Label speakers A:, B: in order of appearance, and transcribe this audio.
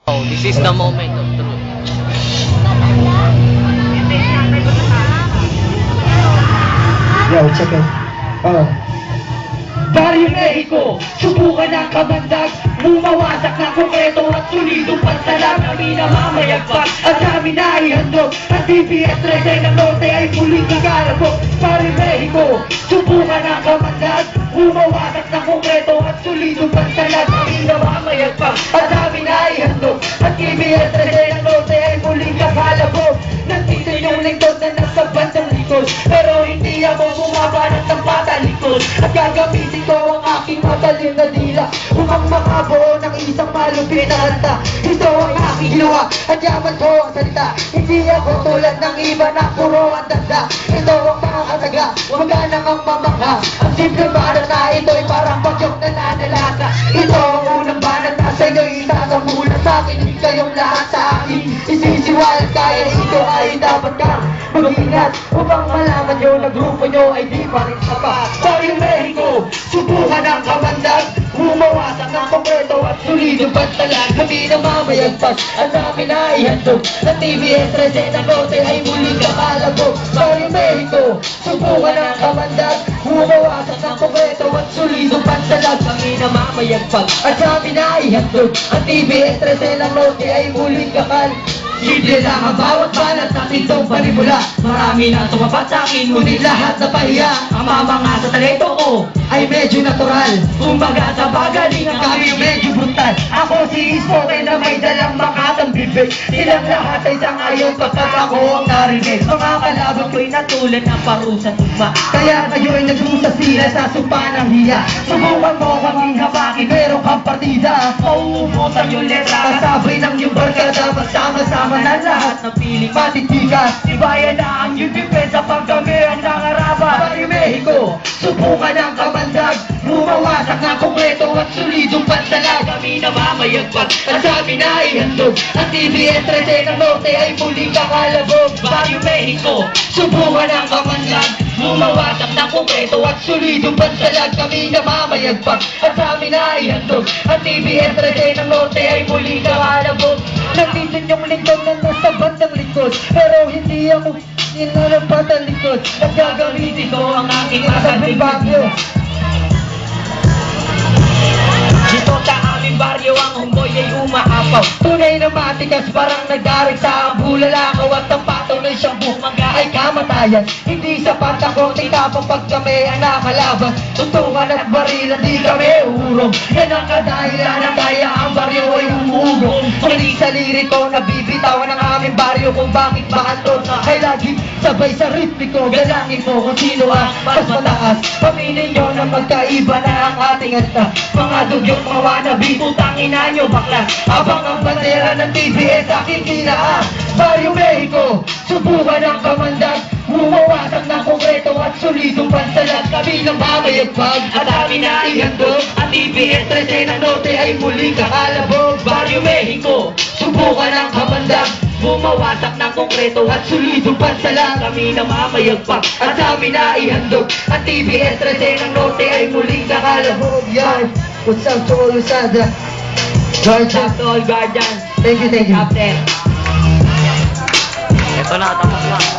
A: Oh, this is the moment of truth.
B: Yo, check it. Barrio Mexico, subukan ang kamandag, bumawasak ng konkreto at solidong pansalag. Kami na mamayagpag at kami na ihandog. Ang TBS 13 ng Norte ay muling kakalabog. Barrio Mexico, subukan ang kamandag, bumawasak ng konkreto at solidong pansalag. Kami na mamayagpag at kami na ihandog. Ang TBS 13 ng Norte ay muling kakalabog. Nandito yung lingkod na nasa bandang likod, pero hindi ako bumabanat ng patalikod. At gagamitin ko ang aking matalim na dila upang makabuo ng isang malupit na kanta. Ito ang aking ginawa at yaman ko ang salita. Hindi ako tulad ng iba na puro ang tanda. Ito ang mga kataga, wag nang ang mamaka. Ang simple banat na ito'y parang bagyong nananalaka. Ito ang unang banat na sa inyo'y itatamula sa akin. Hindi kayong lahat sa akin isisiwal, kaya ito ay dapat kang mag-ingat upang malaman nyo na grupo nyo ay di pa rin sapat. Barrio Mexico, subukan ang kamandag, bumawasak ng konkreto at solidong pantalag. Kami na mamayagpag at namin na ihandog. Sa TBS 13 ng Norte ay muling kakalabog. Barrio Mexico, subukan ang kamandag, bumawasak ng konkreto at solidong pantalag. Kami na mamayagpag at namin na ihandog. Ang TBS 13 ng Norte ay muling kakalabog. Simple lang ang bawat balat na itong panimula. Marami na tumapat sa akin, ngunit lahat na pahiya. Ang mamanga sa talento ko ay medyo natural. Kumbaga sa pagalingan kami medyo brutal. Ako si Spoken na may dalang makatang bibig. Silang lahat ay sangayon pagkat ako ang narinig. Mga kalaban ko'y natulad ng parusa tugma. Kaya kayo'y nagdusa sila sa sumpa ng hiya. Subukan mo kaming hapakin, meron kang partida. Mauubusan yung letra, kasabay ng yung barkada. Magsama-sama na lahat ng piling matitigas. Ibayan na ang yung depensa pag kami ang nangarapan. Barrio Mexico, subukan ang kamandag, bumawasak ng konkreto at solidong pansalag. Kami na mamayagpag at kami na ihandog. Ang TBS 13 ng Norte ay muling kakalabog. Barrio Mexico, subukan ang kamandag, bumawasak ng konkreto at solidong pansalag. Kami na mamayagpag at kami na ihandog. Ang TBS 13 ng Norte ay muling kakalabog. Nandito yung lingkod na nasa bandang likod, pero hindi ako inarapat ang likod. At gagamitin ko ang aking masabing bagyo. Dito sa aming baryo ang humboy ay umaapaw. Tunay na matigas parang nagarik sa bulalakaw. At ang pataw na siyang bumaga ay kamatayan. Hindi sapat ang konting tapang pag kami ang nakalaban. Tuntungan at barilan di kami uhurong. Yan ang kadahilan ng kaya ang baryo ay umuugong. Mali sa liriko nabibitawan ng aming baryo kung bakit bakantod ay lagi sabay sa ritmiko. Galangin mo kung sino ang mas mataas. Paminin nyo na magkaiba na ang ating anta. Mga dugyong mga wannabe, putang ina nyo bakla. Habang ang bandera ng TBS aking kinaan. Barrio Mexico, subukan ang kamandag, bumawasak ng konkreto at solidong pansalag. Kami ng mamayagpag at kami na ihandog. Ang TBS 13 ng Norte ay muling kakalabog. Barrio Mexico, subukan ang kamandag, bumawasak ng konkreto at solidong pansalag. Kami na mamayagpag at kami na ihandog. Ang TBS 13 ng Norte ay muling kakalabog. Yan, what's up to all Lusada? Guardian,
A: To all guardians,
B: thank you.
A: Captain. Ito na, tapos na.